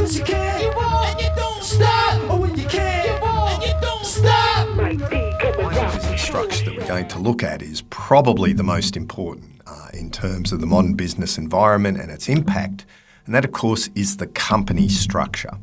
'cause you can't, you won't, and you don't stop. Or when you can't, you won't, and you don't stop. The business structure that we're going to look at is probably the most important in terms of the modern business environment and its impact, and that, of course, is the company structure.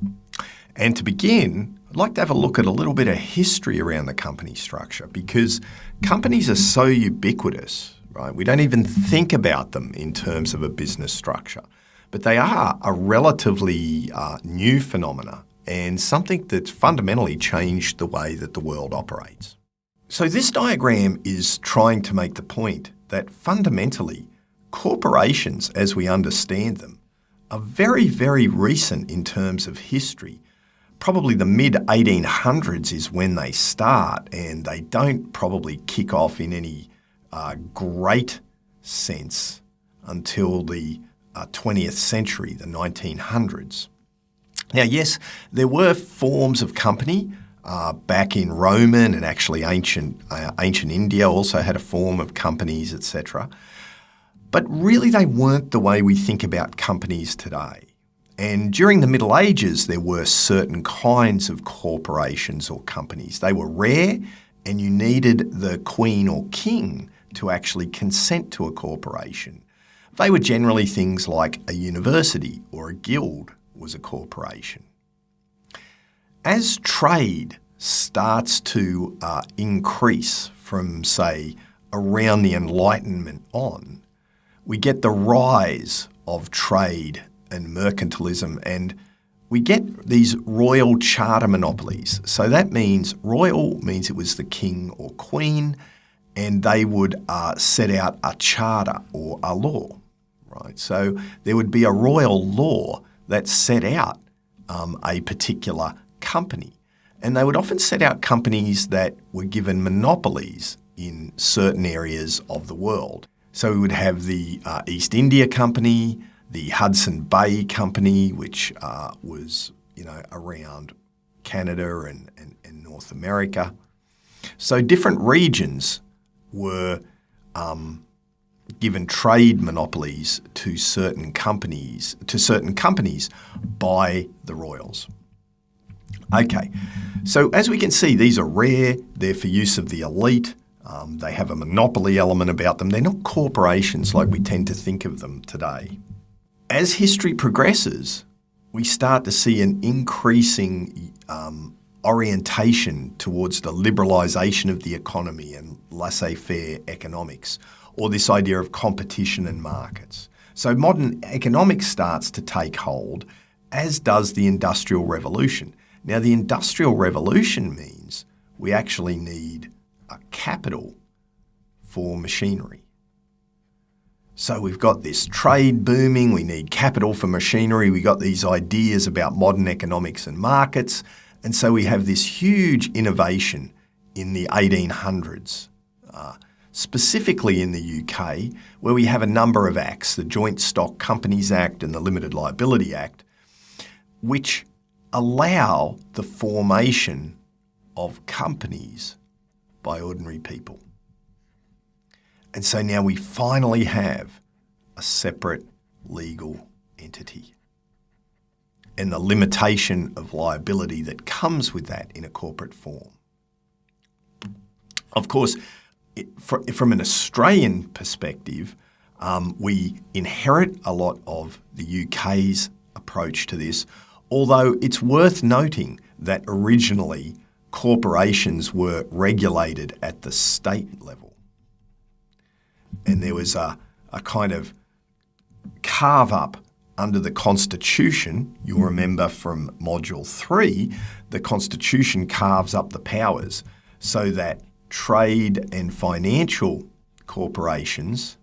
And to begin, I'd like to have a look at a little bit of history around the company structure, because companies are so ubiquitous, right? We don't even think about them in terms of a business structure, but they are a relatively new phenomena and something that's fundamentally changed the way that the world operates. So this diagram is trying to make the point that fundamentally corporations, as we understand them, are very, very recent in terms of history. Probably the mid-1800s is when they start, and they don't probably kick off in any great sense until the 20th century, the 1900s. Now, yes, there were forms of company back in Roman and actually ancient India also had a form of companies, etc. But really they weren't the way we think about companies today. And during the Middle Ages, there were certain kinds of corporations or companies. They were rare, and you needed the queen or king to actually consent to a corporation. They were generally things like a university or a guild was a corporation. As trade starts to increase from, say, around the Enlightenment on, we get the rise of trade and mercantilism, and we get these royal charter monopolies. So that means royal means it was the king or queen, and they would set out a charter or a law, right? So there would be a royal law that set out a particular company. And they would often set out companies that were given monopolies in certain areas of the world. So we would have the East India Company, the Hudson Bay Company, which was, around Canada and North America. So different regions were given trade monopolies to certain companies by the royals. Okay, so as we can see, these are rare, they're for use of the elite, they have a monopoly element about them, they're not corporations like we tend to think of them today. As history progresses, we start to see an increasing orientation towards the liberalisation of the economy and laissez-faire economics, or this idea of competition and markets. So modern economics starts to take hold, as does the Industrial Revolution. Now, the Industrial Revolution means we actually need a capital for machinery. So we've got this trade booming, we need capital for machinery, we got these ideas about modern economics and markets, and so we have this huge innovation in the 1800s, specifically in the UK, where we have a number of acts, the Joint Stock Companies Act and the Limited Liability Act, which allow the formation of companies by ordinary people. And so now we finally have a separate legal entity and the limitation of liability that comes with that in a corporate form. Of course, from an Australian perspective, we inherit a lot of the UK's approach to this, although it's worth noting that originally corporations were regulated at the state level. And there was a kind of carve-up under the Constitution. You'll remember from Module 3, the Constitution carves up the powers so that trade and financial corporations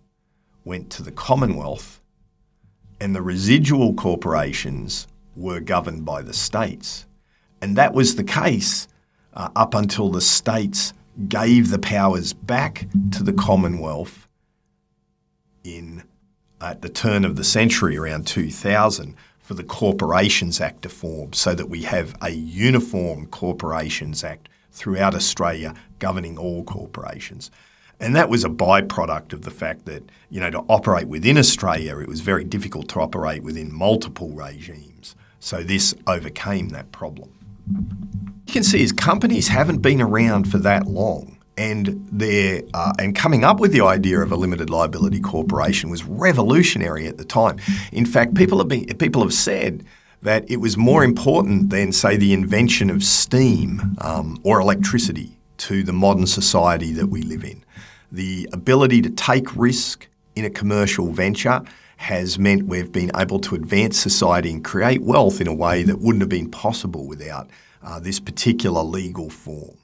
went to the Commonwealth and the residual corporations were governed by the states. And that was the case up until the states gave the powers back to the Commonwealth at the turn of the century, around 2000, for the Corporations Act to form, so that we have a uniform Corporations Act throughout Australia governing all corporations. And that was a byproduct of the fact that, to operate within Australia, it was very difficult to operate within multiple regimes. So this overcame that problem. You can see is companies haven't been around for that long, and coming up with the idea of a limited liability corporation was revolutionary at the time. In fact, people have said that it was more important than, say, the invention of steam or electricity to the modern society that we live in. The ability to take risk in a commercial venture has meant we've been able to advance society and create wealth in a way that wouldn't have been possible without this particular legal form.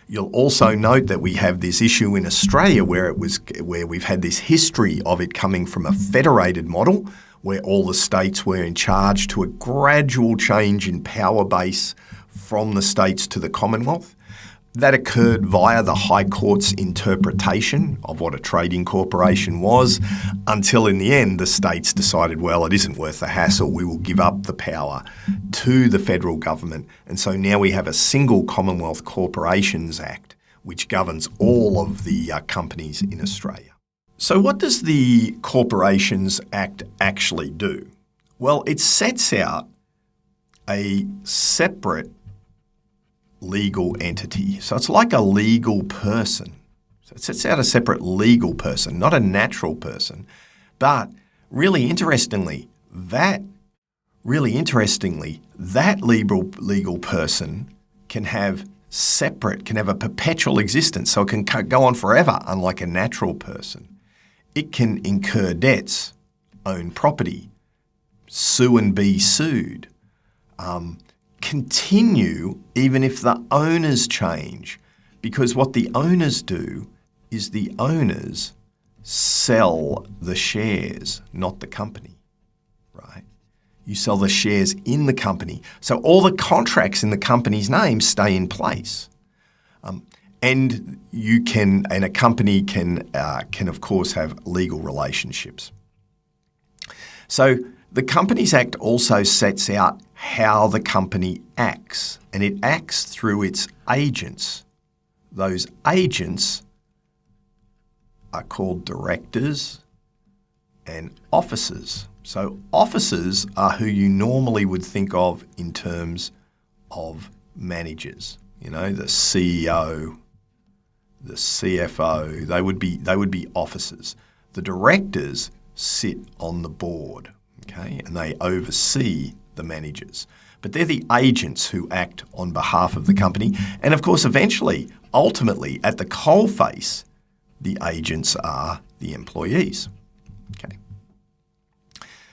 You'll also note that we have this issue in Australia where we've had this history of it coming from a federated model where all the states were in charge, to a gradual change in power base from the states to the Commonwealth. That occurred via the High Court's interpretation of what a trading corporation was, until in the end the states decided, well, it isn't worth the hassle, we will give up the power to the federal government. And so now we have a single Commonwealth Corporations Act which governs all of the companies in Australia. So what does the Corporations Act actually do? Well, it sets out a separate legal entity. So it's like a legal person. So it sets out a separate legal person, not a natural person. But really interestingly, that legal person can have a perpetual existence. So it can go on forever, unlike a natural person. It can incur debts, own property, sue and be sued, continue even if the owners change, because what the owners do is the owners sell the shares, not the company, right? You sell the shares in the company. So all the contracts in the company's name stay in place. And a company can of course have legal relationships. So the Companies Act also sets out how the company acts, and it acts through its agents. Those agents are called directors and officers. So officers are who you normally would think of in terms of managers. You know, the CEO, the CFO, they would be officers. The directors sit on the board, okay, and they oversee the managers. But they're the agents who act on behalf of the company. And of course, ultimately, at the coalface, the agents are the employees. Okay.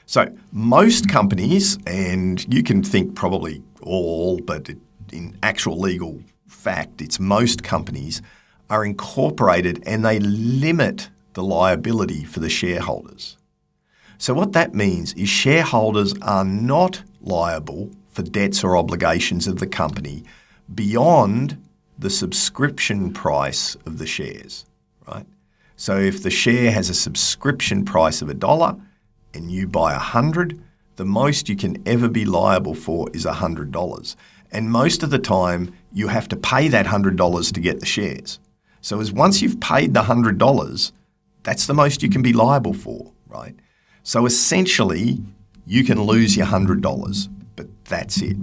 So most companies, and you can think probably all, but in actual legal fact, it's most companies, are incorporated and they limit the liability for the shareholders. So what that means is shareholders are not liable for debts or obligations of the company beyond the subscription price of the shares, right? So if the share has a subscription price of $1 and you buy 100, the most you can ever be liable for is $100. And most of the time you have to pay that $100 to get the shares. So once you've paid the $100, that's the most you can be liable for, right? So essentially, you can lose your $100, but that's it.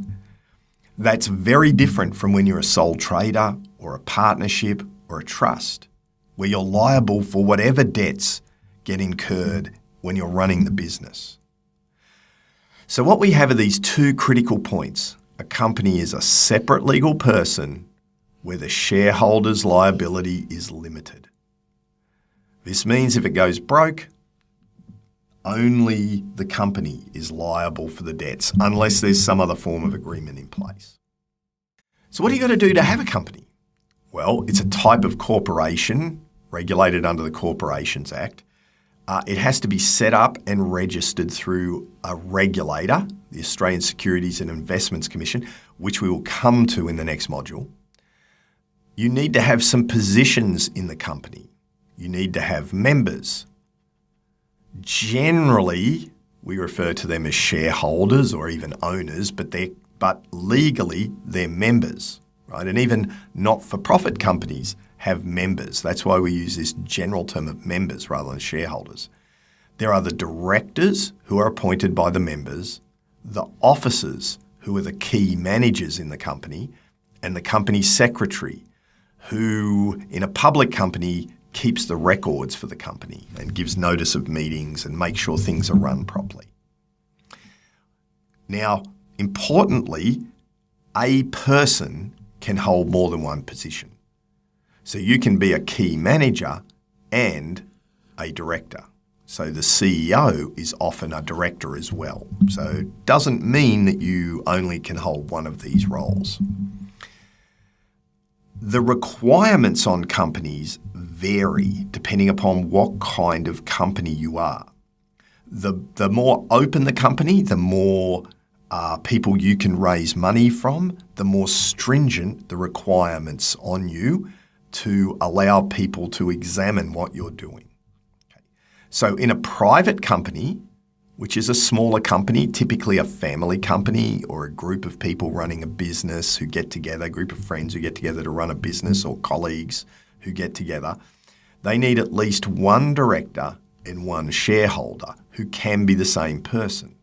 That's very different from when you're a sole trader or a partnership or a trust, where you're liable for whatever debts get incurred when you're running the business. So what we have are these two critical points. A company is a separate legal person where the shareholder's liability is limited. This means if it goes broke, only the company is liable for the debts unless there's some other form of agreement in place. So what do you got to do to have a company? Well, it's a type of corporation regulated under the Corporations Act. It has to be set up and registered through a regulator, the Australian Securities and Investments Commission, which we will come to in the next module. You need to have some positions in the company. You need to have members. Generally, we refer to them as shareholders or even owners, but legally they're members, right? And even not-for-profit companies have members. That's why we use this general term of members rather than shareholders. There are the directors who are appointed by the members. the officers who are the key managers in the company, and the company secretary who, in a public company, keeps the records for the company and gives notice of meetings and makes sure things are run properly. Now, importantly, a person can hold more than one position. So you can be a key manager and a director. So the CEO is often a director as well. So it doesn't mean that you only can hold one of these roles. The requirements on companies vary depending upon what kind of company you are. The more open the company, the more people you can raise money from, the more stringent the requirements on you to allow people to examine what you're doing. Okay. So in a private company, which is a smaller company, typically a family company or a group of people running a business who get together, a group of friends who get together to run a business or colleagues who get together, they need at least one director and one shareholder who can be the same person.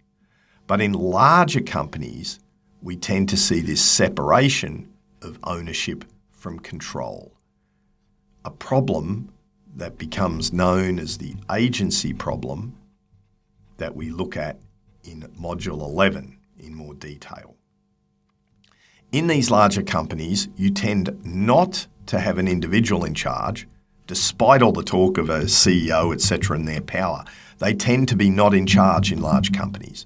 But in larger companies, we tend to see this separation of ownership from control. A problem that becomes known as the agency problem that we look at in Module 11 in more detail. In these larger companies, you tend not to have an individual in charge, despite all the talk of a CEO, etc., and their power. They tend to be not in charge in large companies.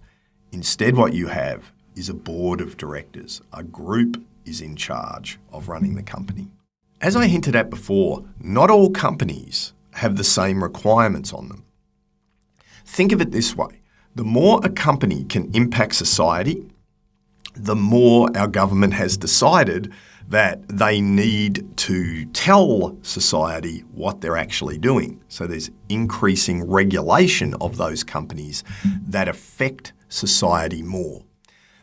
Instead, what you have is a board of directors. A group is in charge of running the company. As I hinted at before, not all companies have the same requirements on them. Think of it this way. The more a company can impact society, the more our government has decided that they need to tell society what they're actually doing. So there's increasing regulation of those companies that affect society more.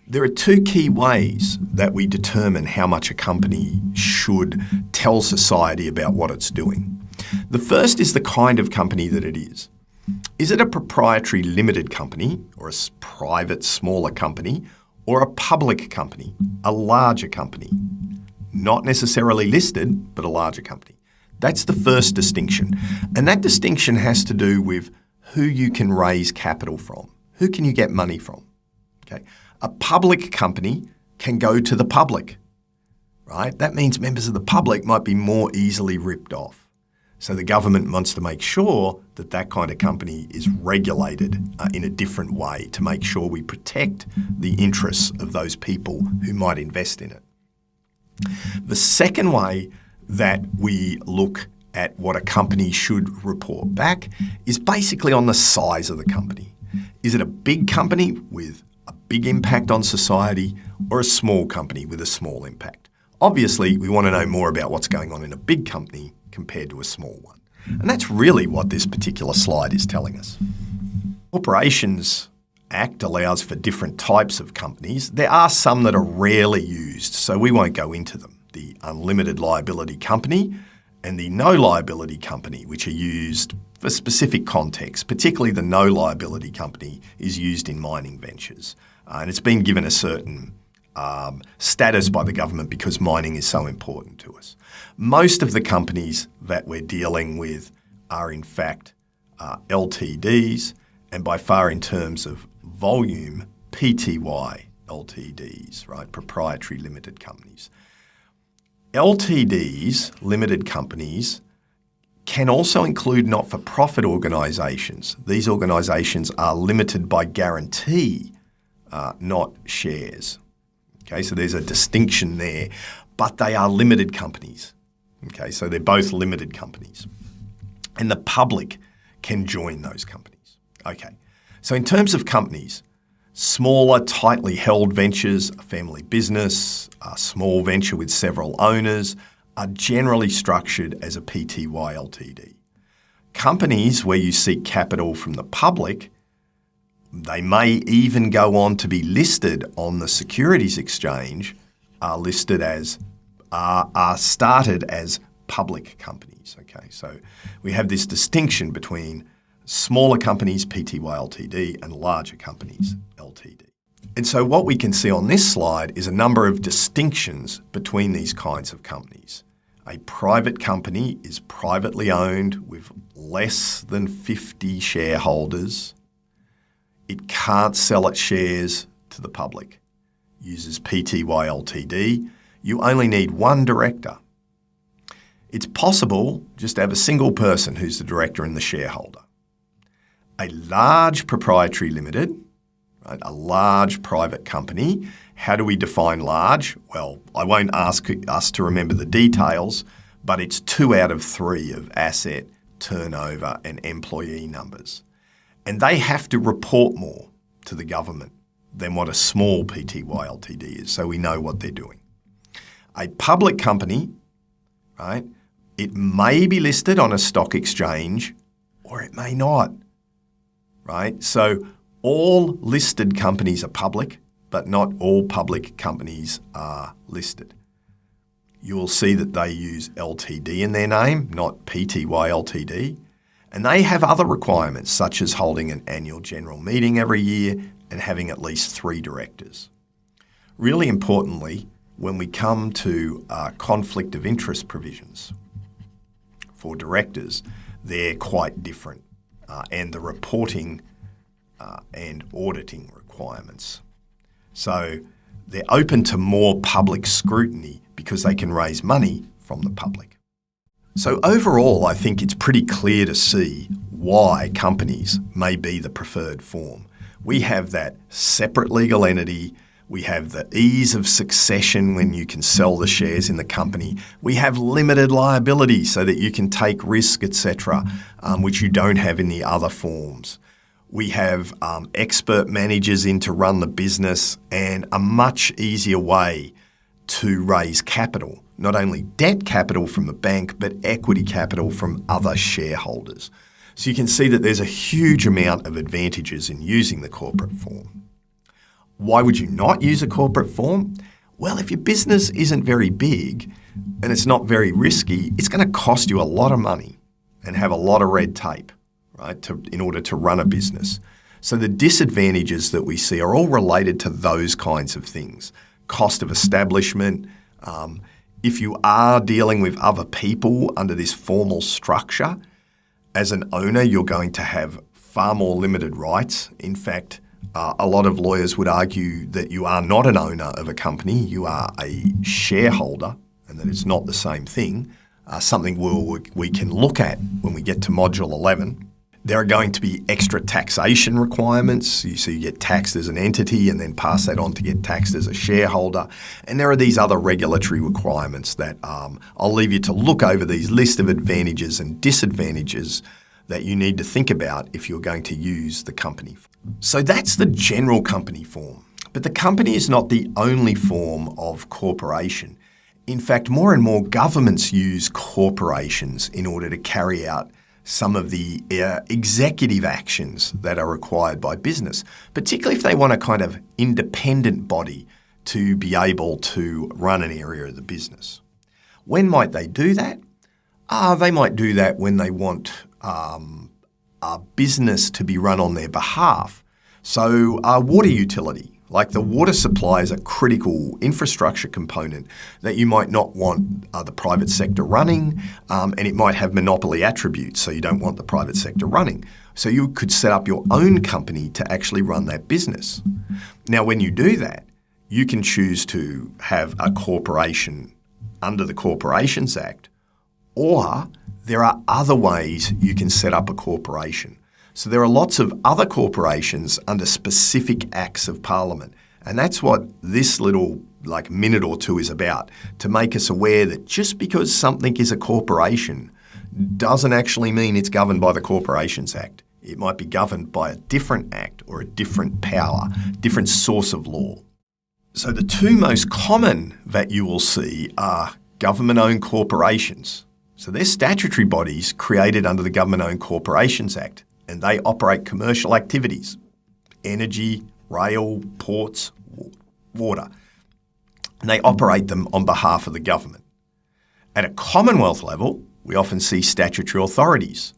There are two key ways that we determine how much a company should tell society about what it's doing. The first is the kind of company that it is. Is it a proprietary limited company or a private smaller company or a public company, a larger company? Not necessarily listed, but a larger company. That's the first distinction. And that distinction has to do with who you can raise capital from. Who can you get money from? Okay. A public company can go to the public, right? That means members of the public might be more easily ripped off. So the government wants to make sure that that kind of company is regulated in a different way to make sure we protect the interests of those people who might invest in it. The second way that we look at what a company should report back is basically on the size of the company. Is it a big company with a big impact on society or a small company with a small impact? Obviously, we want to know more about what's going on in a big company compared to a small one. And that's really what this particular slide is telling us. Corporations Act allows for different types of companies. There are some that are rarely used, so we won't go into them. The unlimited liability company and the no liability company, which are used for specific contexts, particularly the no liability company is used in mining ventures. And it's been given a certain status by the government because mining is so important to us. Most of the companies that we're dealing with are in fact LTDs, and by far in terms of volume, PTY LTDs, right? Proprietary limited companies. LTDs, limited companies, can also include not-for-profit organisations. These organisations are limited by guarantee, not shares. Okay, so there's a distinction there, but they are limited companies. Okay, so they're both limited companies. And the public can join those companies. Okay, so in terms of companies, smaller, tightly held ventures, a family business, a small venture with several owners, are generally structured as a PTY Ltd. Companies where you seek capital from the public, they may even go on to be listed on the securities exchange, are started as public companies. Okay, so we have this distinction between smaller companies, PTY Ltd, and larger companies, Ltd. And so what we can see on this slide is a number of distinctions between these kinds of companies. A private company is privately owned with less than 50 shareholders. It can't sell its shares to the public. Uses Pty Ltd. You only need one director. It's possible just to have a single person who's the director and the shareholder. A large proprietary limited, right, a large private company. How do we define large? Well, I won't ask us to remember the details, but it's 2 out of 3 of asset, turnover and employee numbers. And they have to report more to the government than what a small Pty Ltd is, so we know what they're doing. A public company, right, it may be listed on a stock exchange or it may not, right? So all listed companies are public, but not all public companies are listed. You'll see that they use Ltd in their name, not Pty Ltd. And they have other requirements, such as holding an annual general meeting every year and having at least 3 directors. Really importantly, when we come to conflict of interest provisions for directors, they're quite different, and the reporting and auditing requirements. So they're open to more public scrutiny because they can raise money from the public. So overall, I think it's pretty clear to see why companies may be the preferred form. We have that separate legal entity. We have the ease of succession when you can sell the shares in the company. We have limited liability so that you can take risk, etc., which you don't have in the other forms. We have expert managers in to run the business and a much easier way to raise capital, not only debt capital from the bank, but equity capital from other shareholders. So you can see that there's a huge amount of advantages in using the corporate form. Why would you not use a corporate form? Well, if your business isn't very big and it's not very risky, it's going to cost you a lot of money and have a lot of red tape, right, in order to run a business. So the disadvantages that we see are all related to those kinds of things. Cost of establishment. If you are dealing with other people under this formal structure, as an owner, you're going to have far more limited rights. In fact, a lot of lawyers would argue that you are not an owner of a company, you are a shareholder, and that it's not the same thing, something we can look at when we get to Module 11. There are going to be extra taxation requirements. So you get taxed as an entity and then pass that on to get taxed as a shareholder. And there are these other regulatory requirements that I'll leave you to look over these list of advantages and disadvantages that you need to think about if you're going to use the company. So that's the general company form. But the company is not the only form of corporation. In fact, more and more governments use corporations in order to carry out some of the executive actions that are required by business, particularly if they want a kind of independent body to be able to run an area of the business. When might they do that? They might do that when they want a business to be run on their behalf. So a water utility, like the water supply, is a critical infrastructure component that you might not want the private sector running, and it might have monopoly attributes, so you don't want the private sector running. So you could set up your own company to actually run that business. Now, when you do that, you can choose to have a corporation under the Corporations Act, or there are other ways you can set up a corporation. So there are lots of other corporations under specific acts of Parliament. And that's what this little minute or two is about, to make us aware that just because something is a corporation doesn't actually mean it's governed by the Corporations Act. It might be governed by a different act or a different power, different source of law. So the 2 most common that you will see are government-owned corporations. So they're statutory bodies created under the Government-Owned Corporations Act, and they operate commercial activities, energy, rail, ports, water. And they operate them on behalf of the government. At a Commonwealth level, we often see statutory authorities.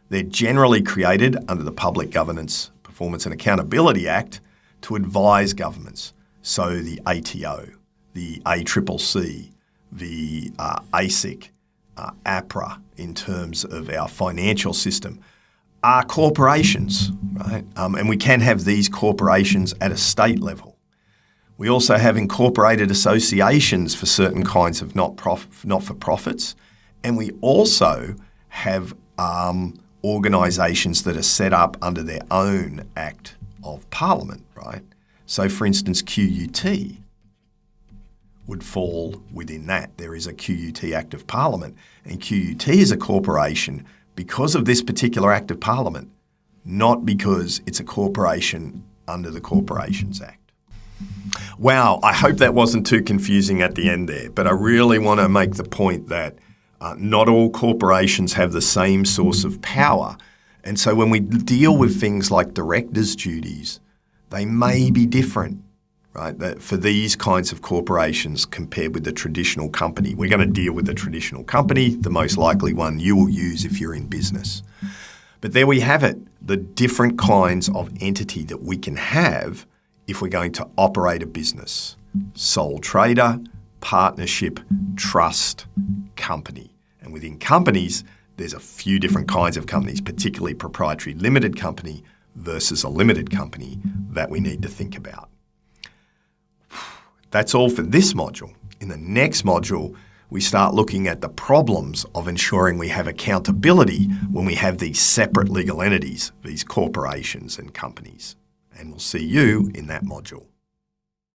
They're generally created under the Public Governance, Performance and Accountability Act to advise governments. So the ATO, the ACCC, the ASIC, APRA in terms of our financial system are corporations, right? And we can have these corporations at a state level. We also have incorporated associations for certain kinds of not-for-profits, and we also have organisations that are set up under their own Act of Parliament, right? So, for instance, QUT would fall within that. There is a QUT Act of Parliament, and QUT is a corporation because of this particular Act of Parliament, not because it's a corporation under the Corporations Act. Wow, I hope that wasn't too confusing at the end there, but I really want to make the point that not all corporations have the same source of power. And so when we deal with things like directors' duties, they may be different, right? That for these kinds of corporations compared with the traditional company. We're going to deal with the traditional company, the most likely one you will use if you're in business. But there we have it, the different kinds of entity that we can have if we're going to operate a business. Sole trader, partnership, trust, company. And within companies, there's a few different kinds of companies, particularly proprietary limited company versus a limited company that we need to think about. That's all for this module. In the next module, we start looking at the problems of ensuring we have accountability when we have these separate legal entities, these corporations and companies. And we'll see you in that module.